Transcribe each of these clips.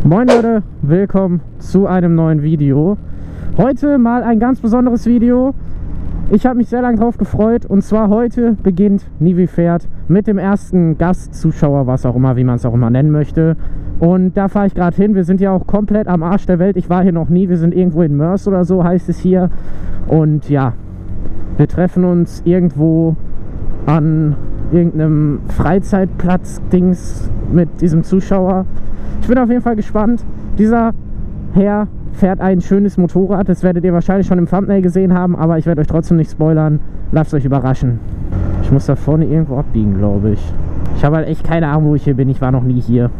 Moin Leute, willkommen zu einem neuen Video. Heute mal ein ganz besonderes Video. Ich habe mich sehr lange drauf gefreut und zwar heute beginnt Nivi fährt mit dem ersten Gastzuschauer, was auch immer, wie man es auch immer nennen möchte. Und da fahre ich gerade hin. Wir sind ja auch komplett am Arsch der Welt. Ich war hier noch nie. Wir sind irgendwo in Mörs oder so, heißt es hier. Und ja, wir treffen uns irgendwo an irgendeinem Freizeitplatz-Dings mit diesem Zuschauer. Ich bin auf jeden Fall gespannt. Dieser Herr fährt ein schönes Motorrad. Das werdet ihr wahrscheinlich schon im Thumbnail gesehen haben, aber ich werde euch trotzdem nicht spoilern. Lasst euch überraschen. Ich muss da vorne irgendwo abbiegen, glaube ich. Ich habe halt echt keine Ahnung, wo ich hier bin. Ich war noch nie hier.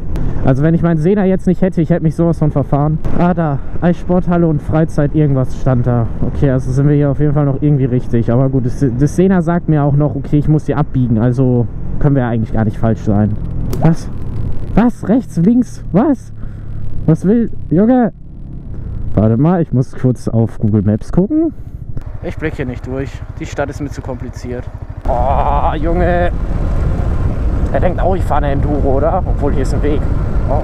Also wenn ich meinen Sehner jetzt nicht hätte, ich hätte mich sowas von verfahren. Ah, da. Eissporthalle und Freizeit, irgendwas stand da. Okay, also sind wir hier auf jeden Fall noch irgendwie richtig. Aber gut, das Sehner sagt mir auch noch, okay, ich muss hier abbiegen. Also können wir ja eigentlich gar nicht falsch sein. Was? Was? Rechts, links? Was? Was will... Junge! Warte mal, ich muss kurz auf Google Maps gucken. Ich blicke hier nicht durch. Die Stadt ist mir zu kompliziert. Oh, Junge! Er denkt auch, ich fahre eine Enduro, oder? Obwohl, hier ist ein Weg. Oh.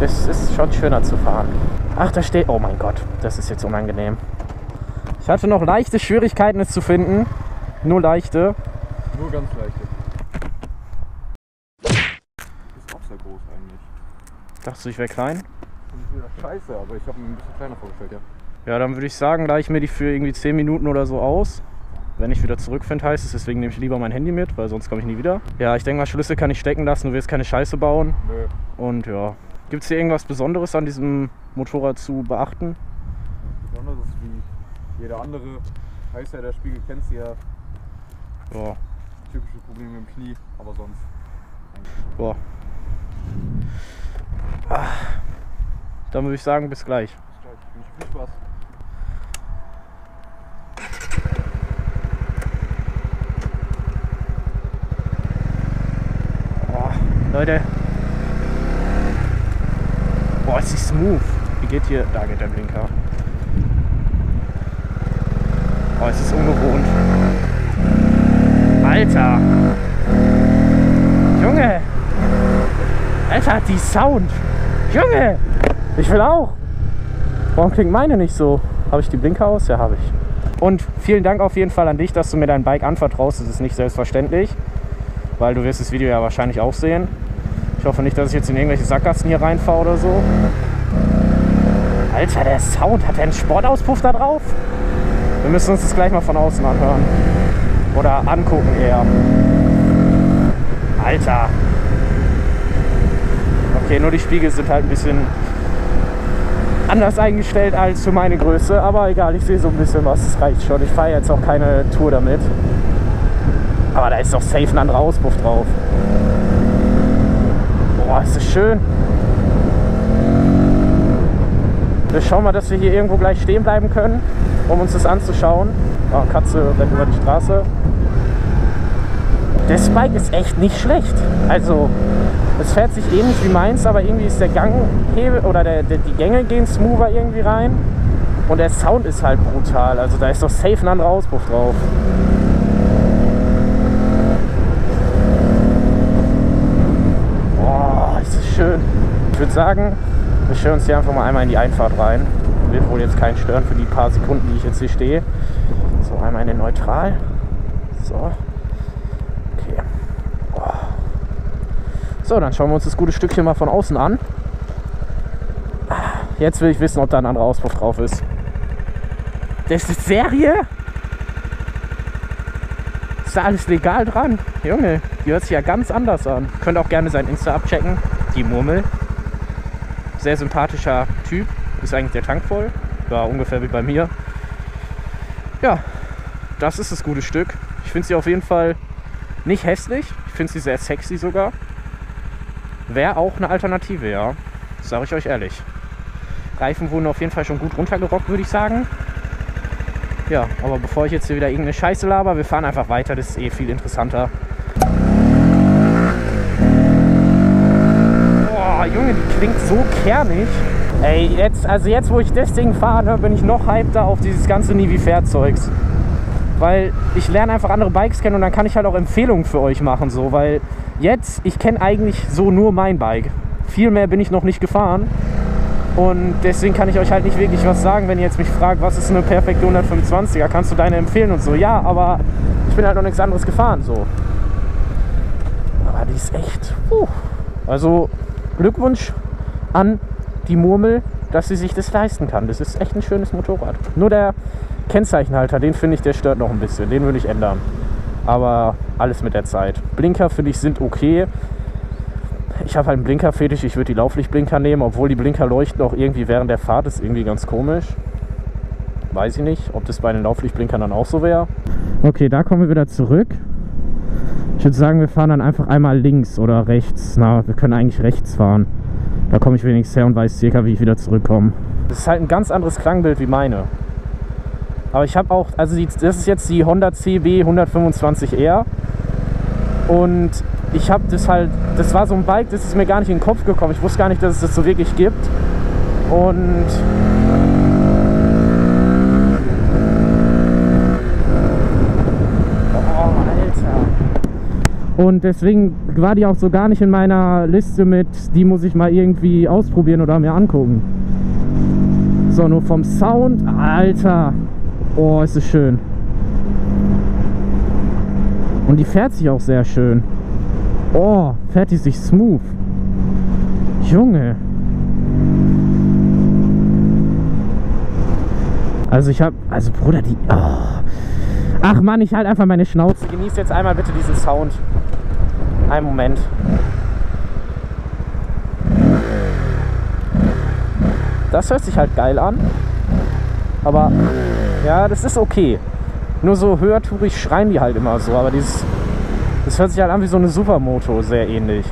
Das ist schon schöner zu fahren. Ach, da steht... Oh mein Gott, das ist jetzt unangenehm. Ich hatte noch leichte Schwierigkeiten, es zu finden. Nur leichte. Nur ganz leichte. Ist auch sehr groß eigentlich. Dachtest du, ich wäre klein? Das ist wieder scheiße, aber ich habe mir ein bisschen kleiner vorgestellt, ja. Ja, dann würde ich sagen, leih ich mir die für irgendwie 10 Minuten oder so aus. Wenn ich wieder zurückfinde, heißt es, deswegen nehme ich lieber mein Handy mit, weil sonst komme ich nie wieder. Ja, ich denke mal, Schlüssel kann ich stecken lassen, du willst keine Scheiße bauen. Nö. Und ja, gibt es hier irgendwas Besonderes an diesem Motorrad zu beachten? Besonderes wie jeder andere. Heißt ja, der Spiegel kennt sie ja. Ja. Typische Probleme im Knie, aber sonst. Boah. Ah. Dann würde ich sagen, bis gleich. Bis gleich. Ich wünsche viel Spaß. Leute. Boah, ist die smooth. Wie geht hier? Da geht der Blinker. Oh, es ist ungewohnt. Alter. Junge. Alter, die Sound. Junge. Ich will auch. Warum klingt meine nicht so? Habe ich die Blinker aus? Ja, habe ich. Und vielen Dank auf jeden Fall an dich, dass du mir dein Bike anvertraust. Das ist nicht selbstverständlich. Weil du wirst das Video ja wahrscheinlich auch sehen. Ich hoffe nicht, dass ich jetzt in irgendwelche Sackgassen hier reinfahre oder so. Alter, der Sound. Hat der einen Sportauspuff da drauf? Wir müssen uns das gleich mal von außen anhören. Oder angucken eher. Alter. Okay, nur die Spiegel sind halt ein bisschen anders eingestellt als für meine Größe. Aber egal, ich sehe so ein bisschen was. Das reicht schon. Ich fahre jetzt auch keine Tour damit. Aber da ist doch safe ein anderer Auspuff drauf. Boah, ist das schön. Wir schauen mal, dass wir hier irgendwo gleich stehen bleiben können, um uns das anzuschauen. Oh, Katze rennt über die Straße. Das Bike ist echt nicht schlecht. Also, es fährt sich ähnlich wie meins, aber irgendwie ist der Ganghebel oder die Gänge gehen smoother irgendwie rein. Und der Sound ist halt brutal. Also, da ist doch safe ein anderer Auspuff drauf. Schön. Ich würde sagen, wir stellen uns hier einfach mal einmal in die Einfahrt rein. Wird wohl jetzt keinen stören für die paar Sekunden, die ich jetzt hier stehe. So, einmal in den Neutral. So. Okay. Oh. So, dann schauen wir uns das gute Stückchen mal von außen an. Jetzt will ich wissen, ob da ein anderer Auspuff drauf ist. Das ist Serie? Ist da alles legal dran? Junge, die hört sich ja ganz anders an. Könnt auch gerne sein Insta abchecken. Die Murmel. Sehr sympathischer Typ. Ist eigentlich der Tank voll. War ungefähr wie bei mir. Ja, das ist das gute Stück. Ich finde sie auf jeden Fall nicht hässlich. Ich finde sie sehr sexy sogar. Wäre auch eine Alternative, ja. Das sage ich euch ehrlich. Reifen wurden auf jeden Fall schon gut runtergerockt, würde ich sagen. Ja, aber bevor ich jetzt hier wieder irgendeine Scheiße laber, wir fahren einfach weiter. Das ist eh viel interessanter. Junge, die klingt so kernig. Ey, jetzt wo ich das Ding fahre, bin ich noch hypter auf dieses ganze Nivi-Fährt-Zeugs. Weil ich lerne einfach andere Bikes kennen und dann kann ich halt auch Empfehlungen für euch machen, so, weil jetzt, ich kenne eigentlich so nur mein Bike. viel mehr bin ich noch nicht gefahren. Und deswegen kann ich euch halt nicht wirklich was sagen, wenn ihr jetzt mich fragt, was ist eine perfekte 125er, kannst du deine empfehlen und so. Ja, aber ich bin halt noch nichts anderes gefahren, so. Aber die ist echt, also Glückwunsch an die Murmel, dass sie sich das leisten kann. Das ist echt ein schönes Motorrad. Nur der Kennzeichenhalter, den finde ich, der stört noch ein bisschen. Den würde ich ändern. Aber alles mit der Zeit. Blinker, finde ich, sind okay. Ich habe halt einen Blinker-Fetisch. Ich würde die Lauflichtblinker nehmen, obwohl die Blinker leuchten auch irgendwie während der Fahrt. Das ist irgendwie ganz komisch. Weiß ich nicht, ob das bei den Lauflichtblinkern dann auch so wäre. Okay, da kommen wir wieder zurück. Ich würde sagen, wir fahren dann einfach einmal links oder rechts. Na, wir können eigentlich rechts fahren. Da komme ich wenigstens her und weiß circa, wie ich wieder zurückkomme. Das ist halt ein ganz anderes Klangbild wie meine. Aber ich habe auch, also das ist jetzt die Honda CB 125R. Und ich habe das halt, das war so ein Bike, das ist mir gar nicht in den Kopf gekommen. Ich wusste gar nicht, dass es das so wirklich gibt. Und Und deswegen war die auch so gar nicht in meiner Liste mit, die muss ich mal irgendwie ausprobieren oder mir angucken. So, nur vom Sound, Alter, oh, ist es schön. Und die fährt sich auch sehr schön. Oh, fährt die sich smooth. Junge. Also Bruder, die... Oh. Ach Mann, ich halt einfach meine Schnauze. Genießt jetzt einmal bitte diesen Sound. Einen Moment. Das hört sich halt geil an. Aber ja, das ist okay. Nur so höhertourig schreien die halt immer so. Aber das hört sich halt an wie so eine Supermoto, sehr ähnlich.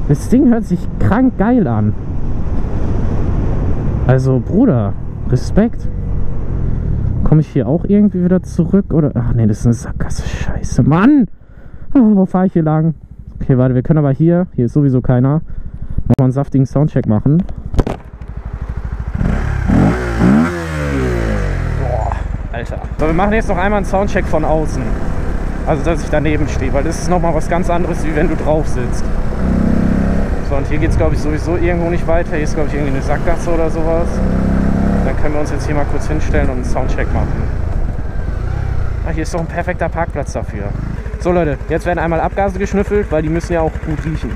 Das Ding hört sich krank geil an. Also Bruder, Respekt. Komme ich hier auch irgendwie wieder zurück? Oder? Ach nee, das ist eine Sackgasse. Scheiße, Mann! Oh, wo fahre ich hier lang? Okay, warte, wir können aber hier ist sowieso keiner, nochmal einen saftigen Soundcheck machen. Boah, Alter. So, wir machen jetzt noch einmal einen Soundcheck von außen. Also, dass ich daneben stehe, weil das ist nochmal was ganz anderes, wie wenn du drauf sitzt. So, und hier geht es, glaube ich, sowieso irgendwo nicht weiter. Hier ist, glaube ich, irgendwie eine Sackgasse oder sowas. Dann können wir uns jetzt hier mal kurz hinstellen und einen Soundcheck machen. Ah, hier ist doch ein perfekter Parkplatz dafür. So Leute, jetzt werden einmal Abgase geschnüffelt, weil die müssen ja auch gut riechen.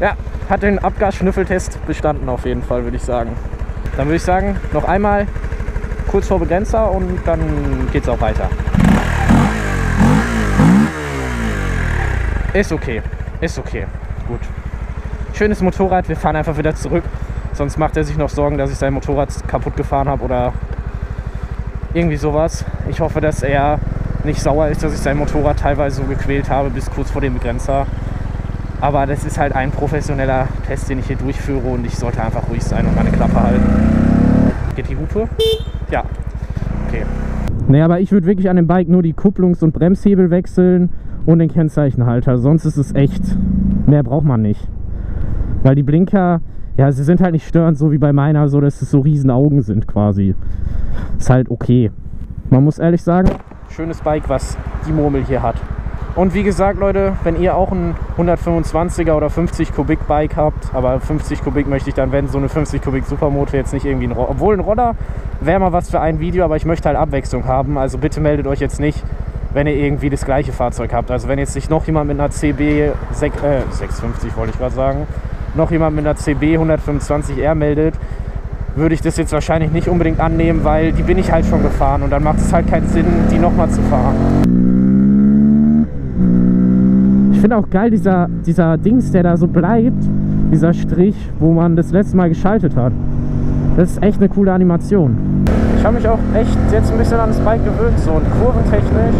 Ja, hat den Abgasschnüffeltest bestanden auf jeden Fall, würde ich sagen. Dann würde ich sagen, noch einmal kurz vor Begrenzer und dann geht's auch weiter. Ist okay, ist okay, gut. Schönes Motorrad, wir fahren einfach wieder zurück. Sonst macht er sich noch Sorgen, dass ich sein Motorrad kaputt gefahren habe oder irgendwie sowas. Ich hoffe, dass er nicht sauer ist, dass ich sein Motorrad teilweise so gequält habe bis kurz vor dem Begrenzer. Aber das ist halt ein professioneller Test, den ich hier durchführe und ich sollte einfach ruhig sein und meine Klappe halten. Geht die Hupe? Ja. Okay. Nee, aber ich würde wirklich an dem Bike nur die Kupplungs- und Bremshebel wechseln und den Kennzeichenhalter. Sonst ist es echt, mehr braucht man nicht. Weil die Blinker, ja, sie sind halt nicht störend, so wie bei meiner, so dass es so riesen Augen sind quasi. Ist halt okay. Man muss ehrlich sagen, schönes Bike, was die Murmel hier hat. Und wie gesagt, Leute, wenn ihr auch ein 125er oder 50 Kubik Bike habt, aber 50 Kubik möchte ich dann, wenn so eine 50 Kubik Supermoto jetzt nicht irgendwie ein Roller, obwohl ein Roller wäre mal was für ein Video, aber ich möchte halt Abwechslung haben, also bitte meldet euch jetzt nicht, wenn ihr irgendwie das gleiche Fahrzeug habt. Also wenn jetzt sich noch jemand mit einer CB 650 wollte ich gerade sagen, noch jemand mit einer CB 125R meldet, würde ich das jetzt wahrscheinlich nicht unbedingt annehmen, weil die bin ich halt schon gefahren und dann macht es halt keinen Sinn, die nochmal zu fahren. Ich finde auch geil, dieser Dings, der da so bleibt, dieser Strich, wo man das letzte Mal geschaltet hat. Das ist echt eine coole Animation. Ich habe mich auch echt jetzt ein bisschen an das Bike gewöhnt, so, und kurventechnisch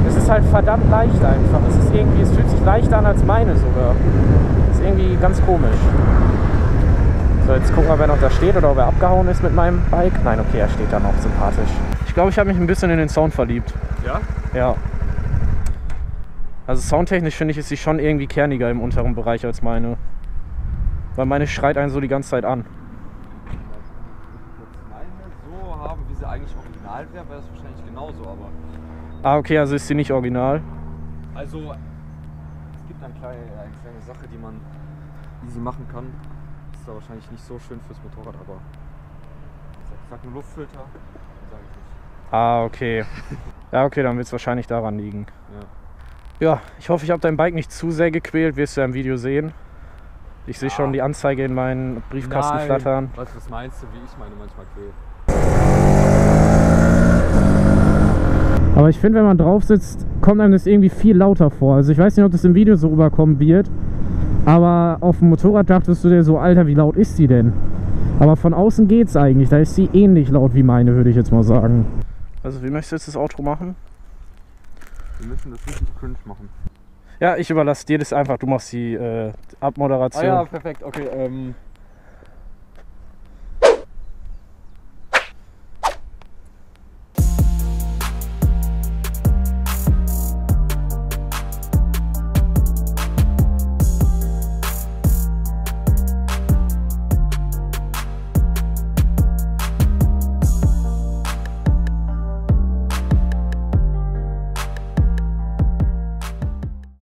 ist es halt verdammt leicht einfach. Es fühlt sich leichter an als meine sogar. Das ist irgendwie ganz komisch. So, jetzt gucken wir, wer noch da steht oder ob er abgehauen ist mit meinem Bike. Nein, okay, er steht da noch, sympathisch. Ich glaube, ich habe mich ein bisschen in den Sound verliebt. Ja? Ja. Also soundtechnisch finde ich, ist sie schon irgendwie kerniger im unteren Bereich als meine. Weil meine schreit einen so die ganze Zeit an. Wenn ich meine so haben, wie sie eigentlich original wäre, wäre das wahrscheinlich genauso, aber... Ah, okay, also ist sie nicht original. Also, es gibt eine kleine Sache, die man easy machen kann. Ist da wahrscheinlich nicht so schön fürs Motorrad, aber... Ich sag nur Luftfilter, dann sage ich nicht. Ah, okay. Ja, okay, dann wird es wahrscheinlich daran liegen. Ja. Ja, ich hoffe, ich habe dein Bike nicht zu sehr gequält, wirst du ja im Video sehen. Ich sehe schon die Anzeige in meinen Briefkasten flattern. Was meinst du, wie ich meine manchmal quäle? Aber ich finde, wenn man drauf sitzt, kommt einem das irgendwie viel lauter vor. Also ich weiß nicht, ob das im Video so rüberkommen wird, aber auf dem Motorrad dachtest du dir so, Alter, wie laut ist die denn? Aber von außen geht's eigentlich, da ist sie ähnlich laut wie meine, würde ich jetzt mal sagen. Also wie möchtest du jetzt das Outro machen? Wir müssen das richtig cringe machen. Ja, ich überlasse dir das einfach, du machst die Abmoderation. Ah ja, perfekt, okay.